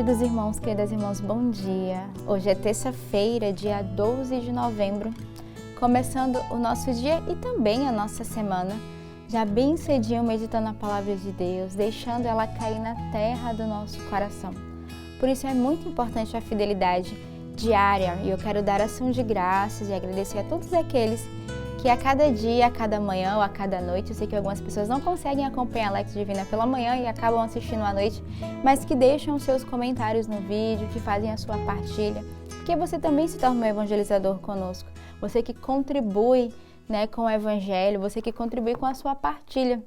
Queridos irmãos, queridas irmãs, bom dia! Hoje é terça-feira, dia 12 de novembro, começando o nosso dia e também a nossa semana, já bem cedinho meditando a palavra de Deus, deixando ela cair na terra do nosso coração. Por isso é muito importante a fidelidade diária e eu quero dar ação de graças e agradecer a todos aqueles que a cada dia, a cada manhã ou a cada noite, eu sei que algumas pessoas não conseguem acompanhar a Lectio Divina pela manhã e acabam assistindo à noite, mas que deixam seus comentários no vídeo, que fazem a sua partilha, porque você também se torna um evangelizador conosco, você que contribui, com o evangelho, você que contribui com a sua partilha,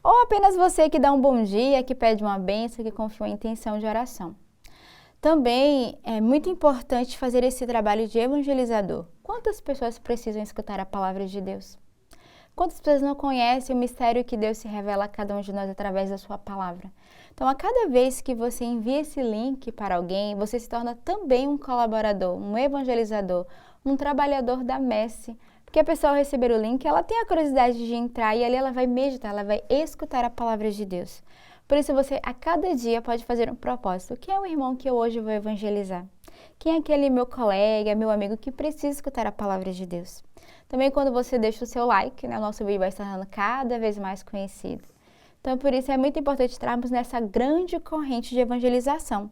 ou apenas você que dá um bom dia, que pede uma bênção, que confia em intenção de oração. Também é muito importante fazer esse trabalho de evangelizador. Quantas pessoas precisam escutar a palavra de Deus? Quantas pessoas não conhecem o mistério que Deus se revela a cada um de nós através da sua palavra? Então, a cada vez que você envia esse link para alguém, você se torna também um colaborador, um evangelizador, um trabalhador da messe. Porque a pessoa ao receber o link, ela tem a curiosidade de entrar e ali ela vai meditar, ela vai escutar a palavra de Deus. Por isso você a cada dia pode fazer um propósito. Quem é o irmão que eu hoje vou evangelizar? Quem é aquele meu colega, meu amigo que precisa escutar a palavra de Deus? Também quando você deixa o seu like, o nosso vídeo vai se tornando cada vez mais conhecido. Então por isso é muito importante estarmos nessa grande corrente de evangelização.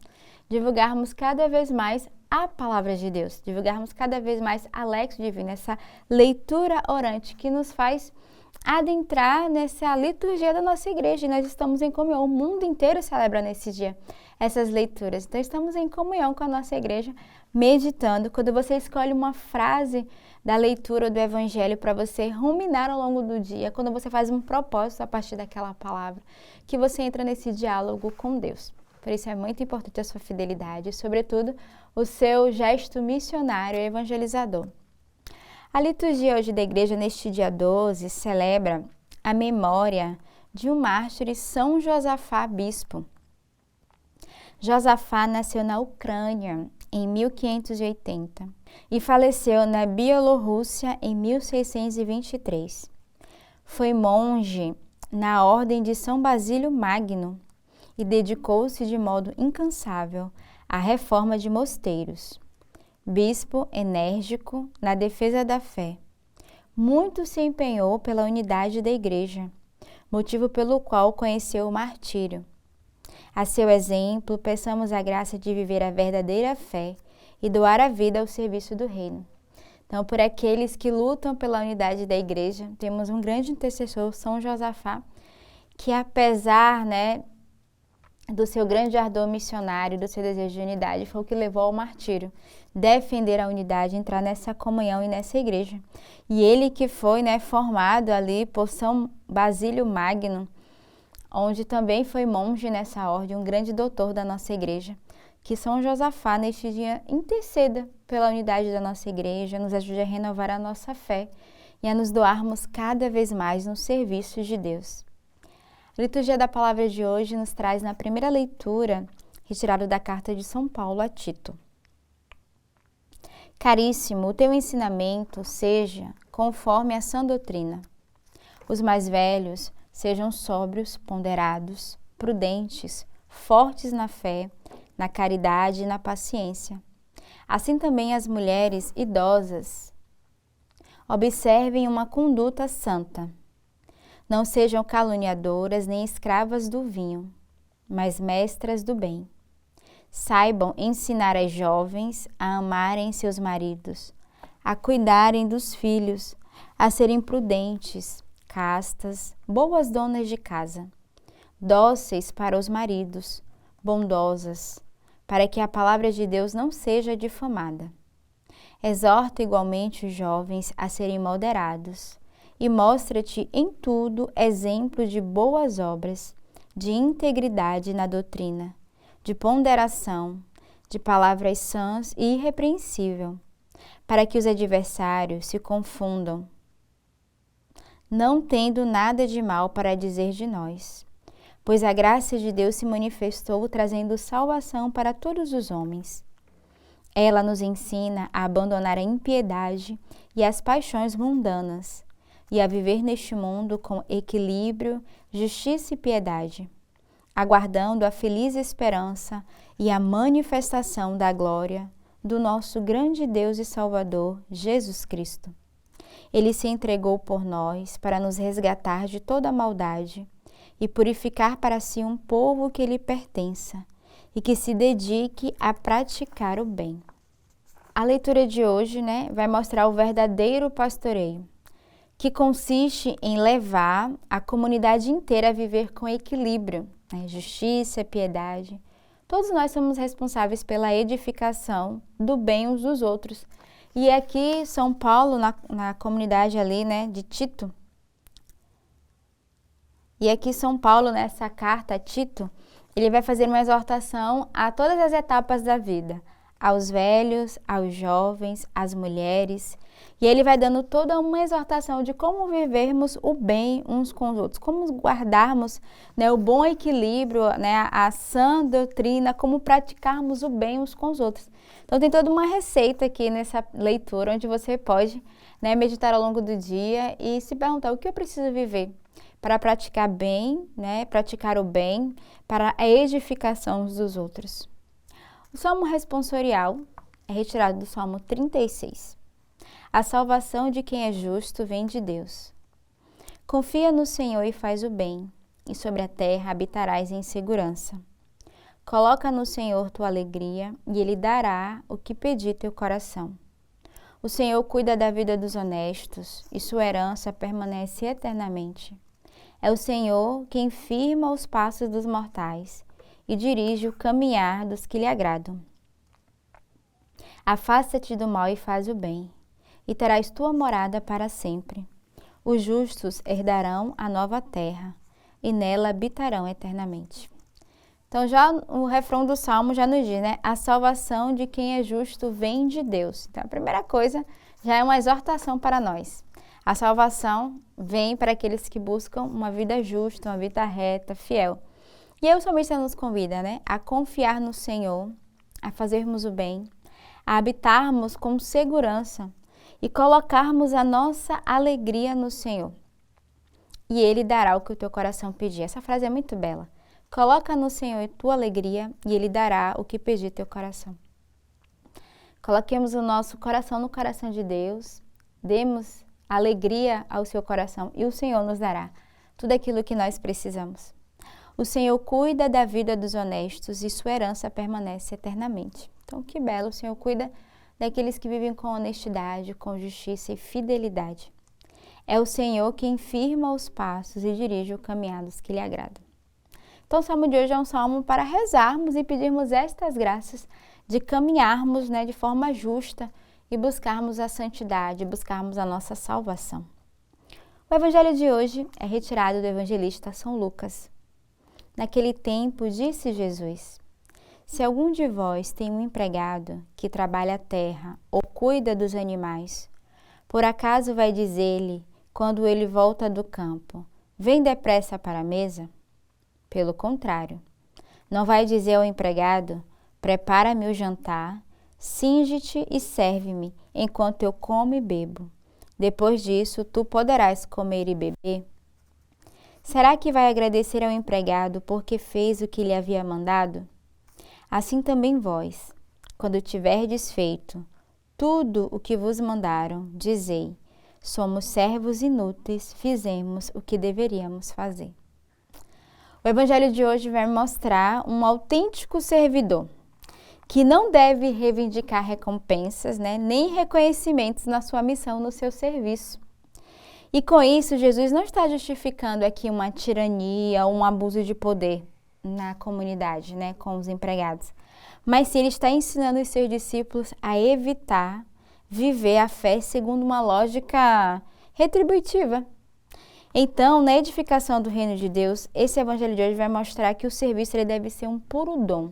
Divulgarmos cada vez mais a palavra de Deus. Divulgarmos cada vez mais a Lectio Divina, essa leitura orante que nos faz adentrar nessa liturgia da nossa igreja. E nós estamos em comunhão, o mundo inteiro celebra nesse dia essas leituras. Então estamos em comunhão com a nossa igreja, meditando. Quando você escolhe uma frase da leitura do evangelho para você ruminar ao longo do dia, quando você faz um propósito a partir daquela palavra, que você entra nesse diálogo com Deus. Por isso é muito importante a sua fidelidade e, sobretudo, o seu gesto missionário e evangelizador. A liturgia hoje da igreja, neste dia 12, celebra a memória de um mártir, São Josafá Bispo. Josafá nasceu na Ucrânia em 1580 e faleceu na Bielorrússia em 1623. Foi monge na Ordem de São Basílio Magno e dedicou-se de modo incansável à reforma de mosteiros. Bispo enérgico na defesa da fé, muito se empenhou pela unidade da igreja, motivo pelo qual conheceu o martírio. A seu exemplo, peçamos a graça de viver a verdadeira fé e doar a vida ao serviço do reino. Então, por aqueles que lutam pela unidade da igreja, temos um grande intercessor, São Josafá, que apesar, do seu grande ardor missionário, do seu desejo de unidade, foi o que levou ao martírio, defender a unidade, entrar nessa comunhão e nessa igreja. E ele que foi, formado ali por São Basílio Magno, onde também foi monge nessa ordem, um grande doutor da nossa igreja, que São Josafá neste dia interceda pela unidade da nossa igreja, nos ajude a renovar a nossa fé e a nos doarmos cada vez mais no serviço de Deus. A liturgia da palavra de hoje nos traz na primeira leitura, retirado da carta de São Paulo a Tito. Caríssimo, o teu ensinamento seja conforme a sã doutrina. Os mais velhos sejam sóbrios, ponderados, prudentes, fortes na fé, na caridade e na paciência. Assim também as mulheres idosas observem uma conduta santa. Não sejam caluniadoras nem escravas do vinho, mas mestras do bem. Saibam ensinar as jovens a amarem seus maridos, a cuidarem dos filhos, a serem prudentes, castas, boas donas de casa, dóceis para os maridos, bondosas, para que a palavra de Deus não seja difamada. Exorta igualmente os jovens a serem moderados, e mostra-te em tudo exemplo de boas obras, de integridade na doutrina, de ponderação, de palavras sãs e irrepreensível, para que os adversários se confundam, não tendo nada de mal para dizer de nós, pois a graça de Deus se manifestou trazendo salvação para todos os homens. Ela nos ensina a abandonar a impiedade e as paixões mundanas, e a viver neste mundo com equilíbrio, justiça e piedade, aguardando a feliz esperança e a manifestação da glória do nosso grande Deus e Salvador, Jesus Cristo. Ele se entregou por nós para nos resgatar de toda a maldade e purificar para si um povo que lhe pertença e que se dedique a praticar o bem. A leitura de hoje, vai mostrar o verdadeiro pastoreio, que consiste em levar a comunidade inteira a viver com equilíbrio, justiça, piedade. Todos nós somos responsáveis pela edificação do bem uns dos outros. E aqui São Paulo, na comunidade ali, de Tito, e aqui São Paulo, nessa carta a Tito, ele vai fazer uma exortação a todas as etapas da vida, aos velhos, aos jovens, às mulheres, e ele vai dando toda uma exortação de como vivermos o bem uns com os outros, como guardarmos o bom equilíbrio, a sã doutrina, como praticarmos o bem uns com os outros. Então tem toda uma receita aqui nessa leitura, onde você pode meditar ao longo do dia e se perguntar o que eu preciso viver para praticar bem, praticar o bem, para a edificação uns dos outros. O Salmo responsorial é retirado do Salmo 36. A salvação de quem é justo vem de Deus. Confia no Senhor e faz o bem, e sobre a terra habitarás em segurança. Coloca no Senhor tua alegria, e Ele dará o que pedir teu coração. O Senhor cuida da vida dos honestos, e sua herança permanece eternamente. É o Senhor quem firma os passos dos mortais, e dirige o caminhar dos que lhe agradam. Afasta-te do mal e faz o bem, e terás tua morada para sempre. Os justos herdarão a nova terra, e nela habitarão eternamente. Então já o refrão do Salmo já nos diz, a salvação de quem é justo vem de Deus. Então a primeira coisa já é uma exortação para nós. A salvação vem para aqueles que buscam uma vida justa, uma vida reta, fiel. E aí o salmista nos convida, a confiar no Senhor, a fazermos o bem, a habitarmos com segurança e colocarmos a nossa alegria no Senhor. E Ele dará o que o teu coração pedir. Essa frase é muito bela. Coloca no Senhor tua alegria e Ele dará o que pedir teu coração. Coloquemos o nosso coração no coração de Deus, demos alegria ao seu coração e o Senhor nos dará tudo aquilo que nós precisamos. O Senhor cuida da vida dos honestos e sua herança permanece eternamente. Então, que belo, o Senhor cuida daqueles que vivem com honestidade, com justiça e fidelidade. É o Senhor quem firma os passos e dirige o caminhar dos que lhe agradam. Então, o salmo de hoje é um salmo para rezarmos e pedirmos estas graças de caminharmos de forma justa e buscarmos a santidade, buscarmos a nossa salvação. O evangelho de hoje é retirado do evangelista São Lucas. Naquele tempo, disse Jesus: se algum de vós tem um empregado que trabalha a terra ou cuida dos animais, por acaso vai dizer-lhe, quando ele volta do campo, vem depressa para a mesa? Pelo contrário, não vai dizer ao empregado, prepara-me o jantar, cinge-te e serve-me, enquanto eu como e bebo. Depois disso, tu poderás comer e beber? Será que vai agradecer ao empregado porque fez o que lhe havia mandado? Assim também vós, quando tiverdes feito tudo o que vos mandaram, dizei, somos servos inúteis, fizemos o que deveríamos fazer. O evangelho de hoje vai mostrar um autêntico servidor, que não deve reivindicar recompensas, nem reconhecimentos na sua missão, no seu serviço. E com isso, Jesus não está justificando aqui uma tirania ou um abuso de poder na comunidade, com os empregados. Mas sim, ele está ensinando os seus discípulos a evitar viver a fé segundo uma lógica retributiva. Então, na edificação do reino de Deus, esse evangelho de hoje vai mostrar que o serviço ele deve ser um puro dom.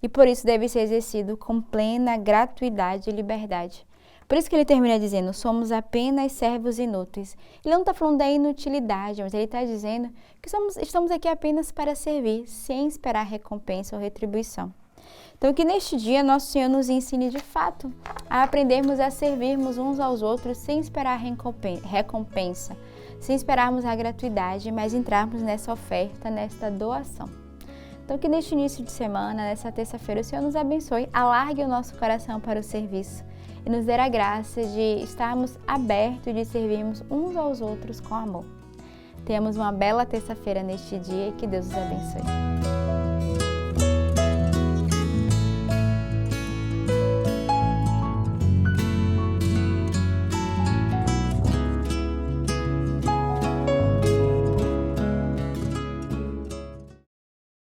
E por isso deve ser exercido com plena gratuidade e liberdade. Por isso que ele termina dizendo, somos apenas servos inúteis. Ele não está falando da inutilidade, mas ele está dizendo que estamos aqui apenas para servir, sem esperar recompensa ou retribuição. Então, que neste dia nosso Senhor nos ensine de fato a aprendermos a servirmos uns aos outros sem esperar recompensa, sem esperarmos a gratuidade, mas entrarmos nessa oferta, nesta doação. Então que neste início de semana, nessa terça-feira, o Senhor nos abençoe, alargue o nosso coração para o serviço e nos dê a graça de estarmos abertos e de servirmos uns aos outros com amor. Tenhamos uma bela terça-feira neste dia e que Deus os abençoe.